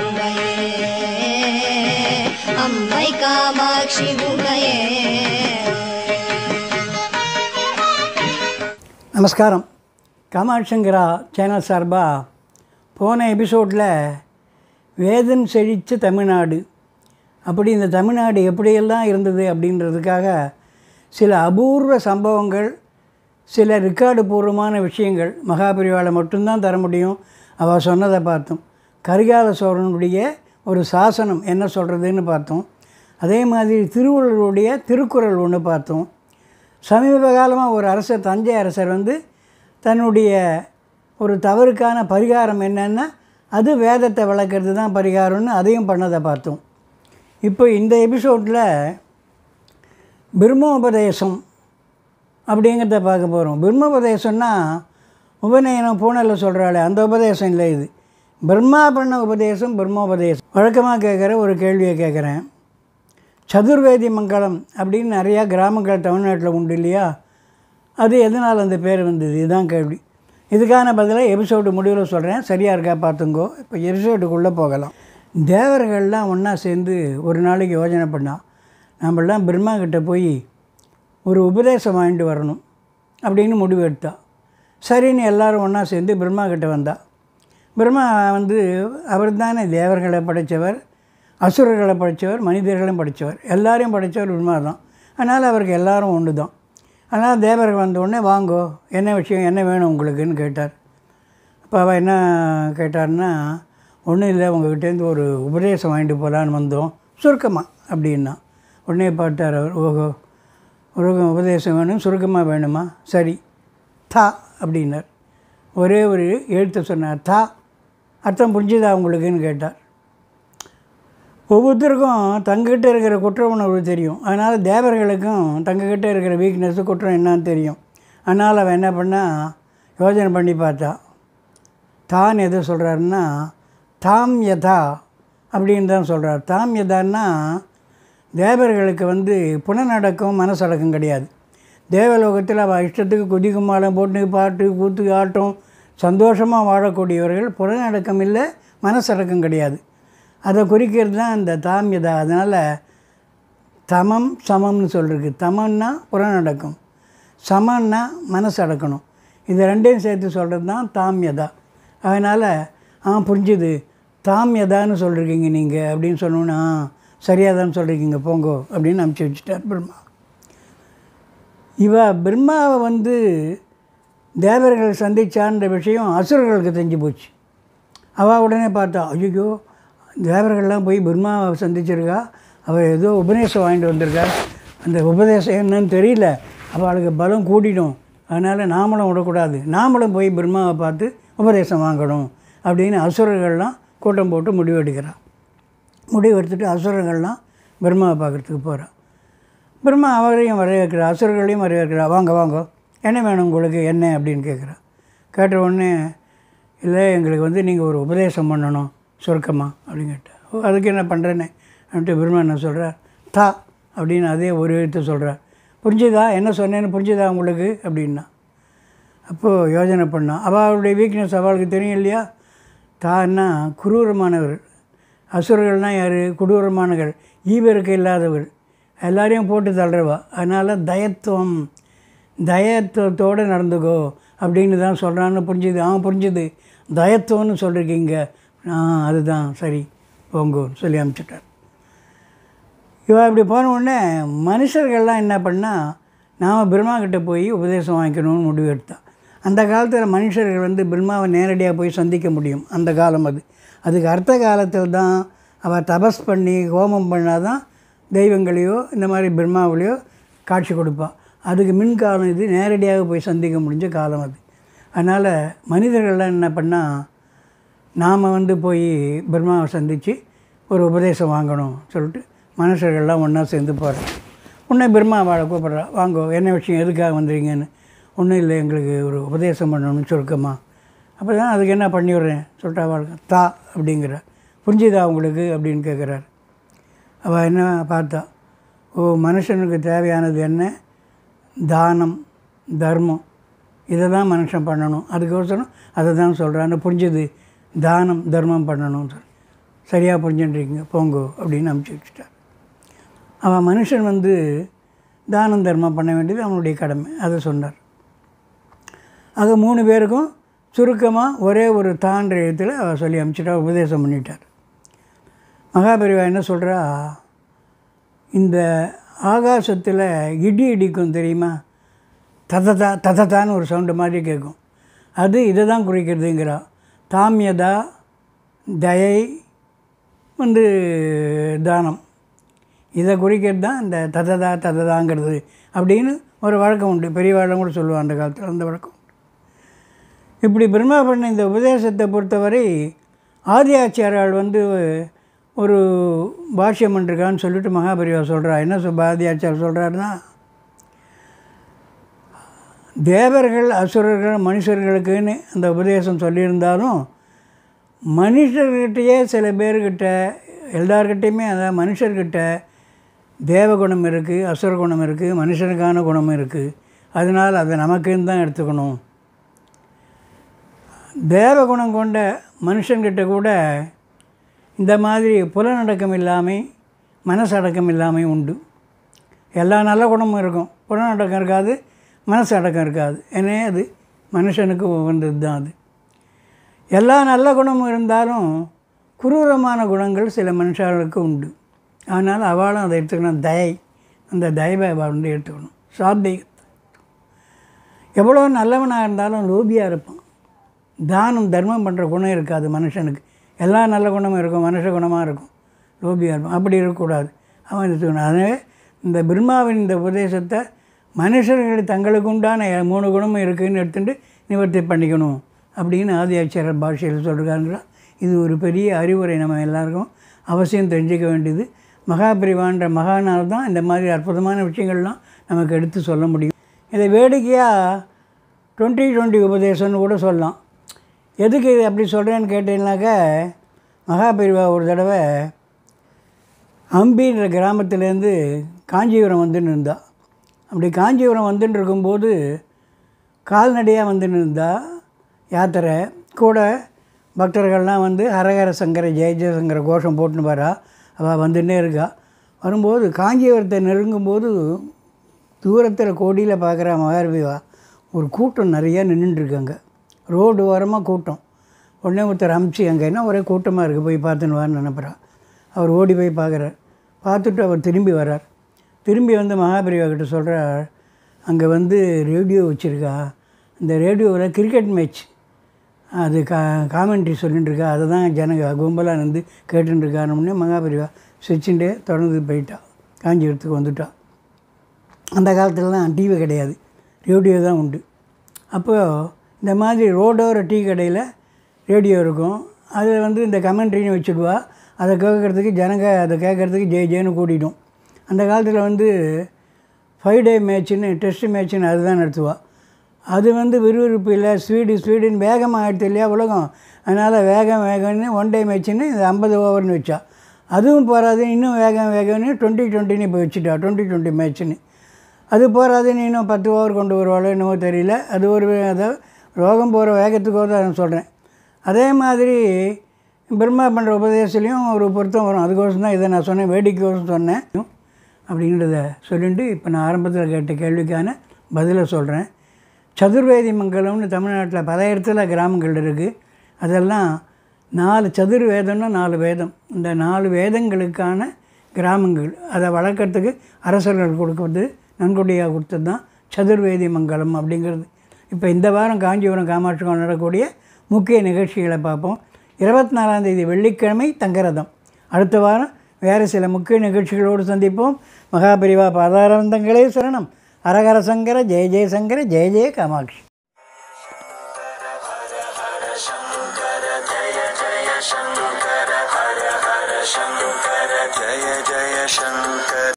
உமையே அம்மை காமாட்சி உமையே. நமஸ்காரம். காமாட்சிங்கிற சேனல் சார்பாக போன எபிசோடில் வேதன் செழித்த தமிழ்நாடு, அப்படி இந்த தமிழ்நாடு எப்படியெல்லாம் இருந்தது அப்படின்றதுக்காக சில அபூர்வ சம்பவங்கள், சில ரெக்கார்டு பூர்வமான விஷயங்கள் மகாபெரிவாளை மட்டும்தான் தர முடியும். அவள் சொன்னதை பார்த்தோம். கரிகால சோழனுடைய ஒரு சாசனம் என்ன சொல்கிறதுன்னு பார்த்தோம். அதே மாதிரி திருவள்ளுவருடைய திருக்குறள் ஒன்று பார்த்தோம். சமீப காலமாக ஒரு அரசர், தஞ்சை அரசர் தன்னுடைய ஒரு தவறுக்கான பரிகாரம் என்னென்னா அது வேதத்தை விளக்கிறது தான் பரிகாரம்னு அதையும் பண்ணதை பார்த்தோம். இப்போ இந்த எபிசோடில் பிரம்மோபதேசம் அப்படிங்கிறத பார்க்க போகிறோம். பிரம்மோபதேசம்னா உபநயனம் பூனலில் சொல்கிறாள், அந்த உபதேசம் இல்லை. இது பிரம்மா பண்ண உபதேசம், பிரம்மோபதேசம். வழக்கமாக கேட்குற ஒரு கேள்வியை கேட்குறேன். சதுர்வேதி மங்கலம் அப்படின்னு நிறையா கிராமங்கள் தமிழ்நாட்டில் உண்டு இல்லையா? அது எதனால் அந்த பேர் வந்தது? இதுதான் கேள்வி. இதுக்கான பதிலை எபிசோடு முடிவில் சொல்கிறேன். சரியாக இருக்கா பார்த்துங்கோ. இப்போ எபிசோடுக்குள்ளே போகலாம். தேவர்கள்லாம் ஒன்றா சேர்ந்து ஒரு நாளைக்கு யோஜனை பண்ணால், நம்மளாம் பிரம்மா கிட்டே போய் ஒரு உபதேசம் வாங்கிட்டு வரணும் அப்படின்னு முடிவு எடுத்தா. சரின்னு எல்லோரும் ஒன்றா சேர்ந்து பிரம்மா கிட்டே வந்தா. பிரம்மா அவர் தானே தேவர்களை படைத்தவர், அசுரர்களை படைத்தவர், மனிதர்களையும் படைத்தவர், எல்லாரையும் படைத்தவர் பிரம்மா தான். அதனால் அவருக்கு எல்லோரும் ஒன்று தான். அதனால் தேவர்கள் வந்தவுடனே வாங்கோ, என்ன விஷயம், என்ன வேணும் உங்களுக்குன்னு கேட்டார். அப்போ அவள் என்ன கேட்டார்னா, ஒன்றும் இல்லை, உங்கள்கிட்டேருந்து ஒரு உபதேசம் வாங்கிட்டு போகலான்னு வந்தோம் சுருக்கமாக அப்படின்னா. உடனே பார்த்தார் அவர். ஓஹோ, ஒரு உபதேசம் வேணும், சுருக்கமாக வேணுமா? சரி, தா அப்படின்னார். ஒரே ஒரு எழுத்து சொன்னார், தா. அர்த்தம் புரிஞ்சுதா உங்களுக்குன்னு கேட்டார். ஒவ்வொருத்தருக்கும் தங்கக்கிட்ட இருக்கிற குற்ற உணர்வு தெரியும். அதனால் தேவர்களுக்கும் தங்கக்கிட்ட இருக்கிற வீக்னஸ்ஸு, குற்றம் என்னான்னு தெரியும். அதனால் அவன் என்ன பண்ணால் யோஜனை பண்ணி பார்த்தா. தான் எதை சொல்கிறாருன்னா தாம் யதா அப்படின்னு தான் சொல்கிறார். தாம் யதான்னா தேவர்களுக்கு புனநடக்கம், மனசடக்கம் கிடையாது. தேவலோகத்தில் அவள் இஷ்டத்துக்கு குதிக்குமாலம் போட்டு பாட்டு கூத்து ஆட்டம் சந்தோஷமாக வாழக்கூடியவர்கள். புனநடக்கம் இல்லை, மனசடக்கம் கிடையாது. அதை குறிக்கிறது தான் இந்த தாம்யதா. அதனால் தமம் சமம்னு சொல்லிருக்கு. தமம்னா புறநடக்கம், சமன்னா மனசு அடக்கணும். இது ரெண்டையும் சேர்த்து சொல்கிறது தான் தாம்யதா. அதனால் புரிஞ்சுது, தாம்யதான்னு சொல்லியிருக்கீங்க நீங்கள் அப்படின்னு சொன்னோன்னா, சரியாக தான் சொல்லியிருக்கீங்க, போங்கோ அப்படின்னு அனுப்பிச்சி வச்சுட்டார் பிரம்மா. பிரம்மாவை தேவர்கள் சந்திச்சான்ற விஷயம் அசுரர்களுக்கு தெரிஞ்சு போச்சு. அவள் உடனே பார்த்தா, ஐயோ, தேவர்கள்லாம் போய் பிரம்மாவை சந்திச்சிருக்கா, அவள் ஏதோ உபதேசம் வாங்கிட்டு வந்திருக்கா, அந்த உபதேசம் என்னன்னு தெரியல, அவளுக்கு பலம் கூட்டிடும், அதனால் நாமளும் விடக்கூடாது, நாமளும் போய் பிரம்மாவை பார்த்து உபதேசம் வாங்கணும் அப்படின்னு அசுரர்கள்லாம் கூட்டம் போட்டு முடிவு எடுக்கிறான். முடிவு எடுத்துகிட்டு அசுரர்கள்லாம் பிரம்மாவை பார்க்குறதுக்கு போகிறான். பிரம்மா அவரையும் வரவேற்கிறார், அசுரர்களையும் வரவேற்கிறார். வாங்க வாங்க, என்ன வேணும் உங்களுக்கு, என்ன அப்படின்னு கேட்குறான். கேட்ட உடனே, இல்லை எங்களுக்கு நீங்கள் ஒரு உபதேசம் பண்ணணும் சுருக்கமாக அப்படின்னு கேட்டார். அதுக்கு என்ன பண்ணுறேன்னு அப்படின்ட்டு பிரம்மா என்ன சொல்கிறார், தா அப்படின்னு அதே ஒரு எழுத்து சொல்கிறார். புரிஞ்சுதா, என்ன சொன்னேன்னு புரிஞ்சுதா உங்களுக்கு அப்படின்னா. அப்போது யோஜனை பண்ணான். அவளுடைய வீக்னஸ் அவளுக்கு தெரியும் இல்லையா? தான்னா குரூரமானவர், அசுரர்கள்னால் யார்? கொடூரமானவர்கள், ஈவிறக்க இல்லாதவர், எல்லாரையும் போட்டு தள்ளுறவா. அதனால் தயத்துவத்தோடு நடந்துக்கோ அப்படின்னு தான் சொல்கிறான்னு புரிஞ்சுது. புரிஞ்சுது, தயத்துவம்னு சொல்லியிருக்கீங்க, அதுதான் சரி, போங்கோன்னு சொல்லி அனுப்பிச்சிட்டார். இப்படி போன உடனே மனுஷர்கள்லாம் என்ன பண்ணால், நாம் பிரம்மா கிட்டே போய் உபதேசம் வாங்கிக்கணும்னு முடிவு எடுத்தான். அந்த காலத்தில் மனுஷர்கள் பிரம்மாவை நேரடியாக போய் சந்திக்க முடியும். அந்த காலம் அதுக்கு அர்த்த காலத்தில் தான் அவள் தபஸ் பண்ணி ஹோமம் பண்ணால் தான் தெய்வங்களையோ இந்த மாதிரி பிரம்மாவிலையோ காட்சி கொடுப்பாள். அதுக்கு மின்காலம் இது, நேரடியாக போய் சந்திக்க முடிஞ்ச காலம் அது. அதனால் மனிதர்கள்லாம் என்ன பண்ணால், நாம் போய் பிரம்மாவை சந்தித்து ஒரு உபதேசம் வாங்கணும் சொல்லிட்டு மனுஷர்கள்லாம் ஒன்றா சேர்ந்து போகிறோம். உடனே பிரம்மா அவளை கூப்பிட்றா, வாங்கோ, என்ன விஷயம், எதுக்காக வந்துடுறீங்கன்னு. ஒன்றும் இல்லை, எங்களுக்கு ஒரு உபதேசம் பண்ணணும்னு சுருக்கமா. அப்போ தான் அதுக்கு என்ன பண்ணிவிட்றேன் சொல்லிட்டு அவளுக்கு தா அப்படிங்கிற. புரிஞ்சுதா உங்களுக்கு அப்படின்னு கேட்குறாரு. அவள் என்ன பார்த்தா, மனுஷனுக்கு தேவையானது என்ன? தானம், தர்மம், இதை தான் மனுஷன் பண்ணணும். அதுக்கோசரம் அதை தான் சொல்கிறான்னு புரிஞ்சுது. தானம் தர்மம் பண்ணணும்னு சொல்லி சரியாக புரிஞ்சுட்டுருக்கீங்க போங்கோ அப்படின்னு அனுப்பிச்சி வச்சுட்டார். அவன் மனுஷன் வந்து தானம் தர்மம் பண்ண வேண்டியது அவனுடைய கடமை, அதை சொன்னார். ஆக 3 பேருக்கும் சுருக்கமாக ஒரே ஒரு தான்ற எழுத்தில் அவர் சொல்லி அனுப்பிச்சிட்டா, உபதேசம் பண்ணிட்டார். மகாபெரிவா என்ன சொல்கிறா, இந்த ஆகாசத்தில் இடி இடிக்கும் தெரியுமா, தததா தததான்னு ஒரு சவுண்டு மாதிரி கேட்கும், அது இதை தான் குறிக்கிறதுங்கிறா. தாமியதா தயை வந்து தானம், இதை குறிக்கிறது தான் இந்த தததா தததாங்கிறது அப்படின்னு ஒரு வழக்கம் உண்டு. பெரியவாழம் கூட சொல்லுவாள் அந்த காலத்தில், அந்த வழக்கம். இப்படி பிரம்மா பண்ண இந்த உபதேசத்தை பொறுத்தவரை ஆதி ஆச்சாரியால் வந்து ஒரு பாஷ்யம் பண்ணிருக்கான்னு சொல்லிட்டு மகாபெரிவா சொல்கிறா. என்ன ஆதி ஆச்சாரியர் சொல்கிறாருன்னா, தேவர்கள் அசுரர்கள் மனுஷர்களுக்குன்னு அந்த உபதேசம் சொல்லியிருந்தாலும் மனுஷர்கிட்டையே சில பேர்கிட்ட எல்லார்கிட்டையுமே அதாவது மனுஷர்கிட்ட தேவகுணம் இருக்குது, அசுர குணம் இருக்குது, மனுஷனுக்கான குணமும் இருக்குது. அதனால் அதை நமக்குன்னு தான் எடுத்துக்கணும். தேவகுணம் கொண்ட மனுஷன்கிட்ட கூட இந்த மாதிரி புலனடக்கம் இல்லாமல் மனசடக்கம் இல்லாமல் உண்டு. எல்லா நல்ல குணமும் இருக்கும், புலனடக்கம் இருக்காது, மனசு அடக்கம் இருக்காது. ஏன்னா அது மனுஷனுக்கு உகந்தது தான். அது எல்லா நல்ல குணமும் இருந்தாலும் குரூரமான குணங்கள் சில மனுஷர்களுக்கு உண்டு. அதனால் அவளும் அதை எடுத்துக்கணும். தயை, அந்த தயவை வந்து எடுத்துக்கணும். சாத்வீகத்தை, எவ்வளோ நல்லவனாக இருந்தாலும் லோபியாக இருப்பான். தானம் தர்மம் பண்ணுற குணம் இருக்காது மனுஷனுக்கு. எல்லா நல்ல குணமும் இருக்கும், மனுஷ குணமாக இருக்கும், லோபியாக இருப்பான். அப்படி இருக்கக்கூடாது, அவன் எடுத்துக்கணும். அதனால் இந்த பிரம்மாவின் இந்த உபதேசத்தை மனுஷர்கள் தங்களுக்கு உண்டான 3 குணமும் இருக்குதுன்னு எடுத்துகிட்டு நிவர்த்தி பண்ணிக்கணும் அப்படின்னு ஆதி ஆச்சாரியர் பாஷையில் சொல்கிறாங்களா. இது ஒரு பெரிய அறிவுரை, நம்ம எல்லாருக்கும் அவசியம் தெரிஞ்சிக்க வேண்டியது. மகாபெரிவான்ற மகானால் தான் இந்த மாதிரி அற்புதமான விஷயங்கள்லாம் நமக்கு எடுத்து சொல்ல முடியும். இதை வேடிக்கையாக 2020 உபதேசம்னு கூட சொல்லலாம். எதுக்கு இது அப்படி சொல்கிறேன்னு கேட்டீங்கன்னாக்க, மகாபெரிவா ஒரு தடவை அம்பின்ற கிராமத்துலேருந்து காஞ்சிபுரம் வந்துன்னு இருந்தா. அப்படி காஞ்சிபுரம் வந்துன்னு இருக்கும்போது கால்நடையாக வந்துன்னு இருந்தா யாத்திரை. கூட பக்தர்கள்லாம் வந்து ஹரஹர சங்கர ஜெய ஜெயசங்கர கோஷம் போட்டுன்னு வரா. அவள் வந்துன்னே இருக்கா. வரும்போது காஞ்சிபுரத்தை நெருங்கும்போது தூரத்தில் கோடியில் பார்க்குற மகாபெரிவா ஒரு கூட்டம் நிறையா நின்றுட்டுருக்காங்க. ரோடு ஓரமாக கூட்டம். உடனே ஒருத்தர் அமுச்சு, அங்கே என்ன ஒரே கூட்டமாக இருக்குது, போய் பார்த்துன்னு வான்னு நினைப்பறா. அவர் ஓடி போய் பார்க்குறார். பார்த்துட்டு அவர் திரும்பி வர்றார். திரும்பி வந்து மகாபெரிவா கிட்ட சொல்கிறார், அங்கே வந்து ரேடியோ வச்சுருக்கா, இந்த ரேடியோவில் கிரிக்கெட் மேட்ச் அது காமெண்ட்ரி சொல்லிட்டுருக்கா, அதை தான் ஜனங்க கும்பலாக இருந்து கேட்டுருக்காருன்னே மகாபெரிவா சிரிச்சுட்டே தொடர்ந்து போயிட்டா. காஞ்சிபுரத்துக்கு வந்துட்டா. அந்த காலத்துலலாம் டிவி கிடையாது, ரேடியோ தான் உண்டு. அப்போது இந்த மாதிரி ரோடோர டீ கடையில் ரேடியோ இருக்கும். அதில் வந்து இந்த கமெண்ட்ரின்னு வச்சுடுவா. அதை கேட்குறதுக்கு ஜனங்க அதை கேட்குறதுக்கு ஜெய ஜெயன்னு கூட்டிடும். அந்த காலத்தில் வந்து 5 டே மேட்ச்சுன்னு டெஸ்ட் மேட்ச்சுன்னு அதுதான் நடத்துவாள். அது வந்து விறுவிறுப்பு இல்லை, ஸ்பீடுன்னு வேகமாக ஆகிடுது இல்லையா உலகம். அதனால் வேகம்னு 1 டே மேட்ச்சுன்னு இந்த 50 ஓவர்னு வச்சா. அதுவும் போகாது, இன்னும் வேகம்னு 2020 இப்போ வச்சுட்டா. 2020 மேட்ச்சுன்னு அது போகாதுன்னு இன்னும் 10 ஓவர் கொண்டு வருவாளோ என்னவோ தெரியல. அது ஒரு அதாவது ரோகம் போகிற வேகத்துக்கோ தான் நான் சொல்கிறேன். அதே மாதிரி பிரம்மா பண்ணுற உபதேசத்துலேயும் ஒரு பொருத்தம் வரும். அதுக்கோசம் தான் இதை நான் சொன்னேன், வேடிக்கையோசம் சொன்னேன் அப்படின்றத சொல்லிட்டு இப்போ நான் ஆரம்பத்தில் கேட்ட கேள்விக்கான பதிலை சொல்கிறேன். சதுர்வேதி மங்கலம்னு தமிழ்நாட்டில் பல இடத்துல கிராமங்கள் இருக்குது. அதெல்லாம் 4 சதுர்வேதம்னா 4 வேதம். இந்த 4 வேதங்களுக்கான கிராமங்கள், அதை வளர்க்குறதுக்கு அரசர்கள் கொடுக்குறது நன்கொடையாக கொடுத்தது தான் சதுர்வேதி மங்கலம் அப்படிங்கிறது. இப்போ இந்த வாரம் காஞ்சிபுரம் காமாட்சி நடக்கக்கூடிய முக்கிய நிகழ்ச்சிகளை பார்ப்போம். 24ஆம் தேதி வெள்ளிக்கிழமை தங்கரதம். அடுத்த வாரம் வேறு சில முக்கிய நிகழ்ச்சிகளோடு சந்திப்போம். மகாபெரிவா பாதாரவந்தங்களே சரணம். ஹரஹர சங்கர ஜெய ஜெயசங்கர ஜெய ஜெய காமாட்சி.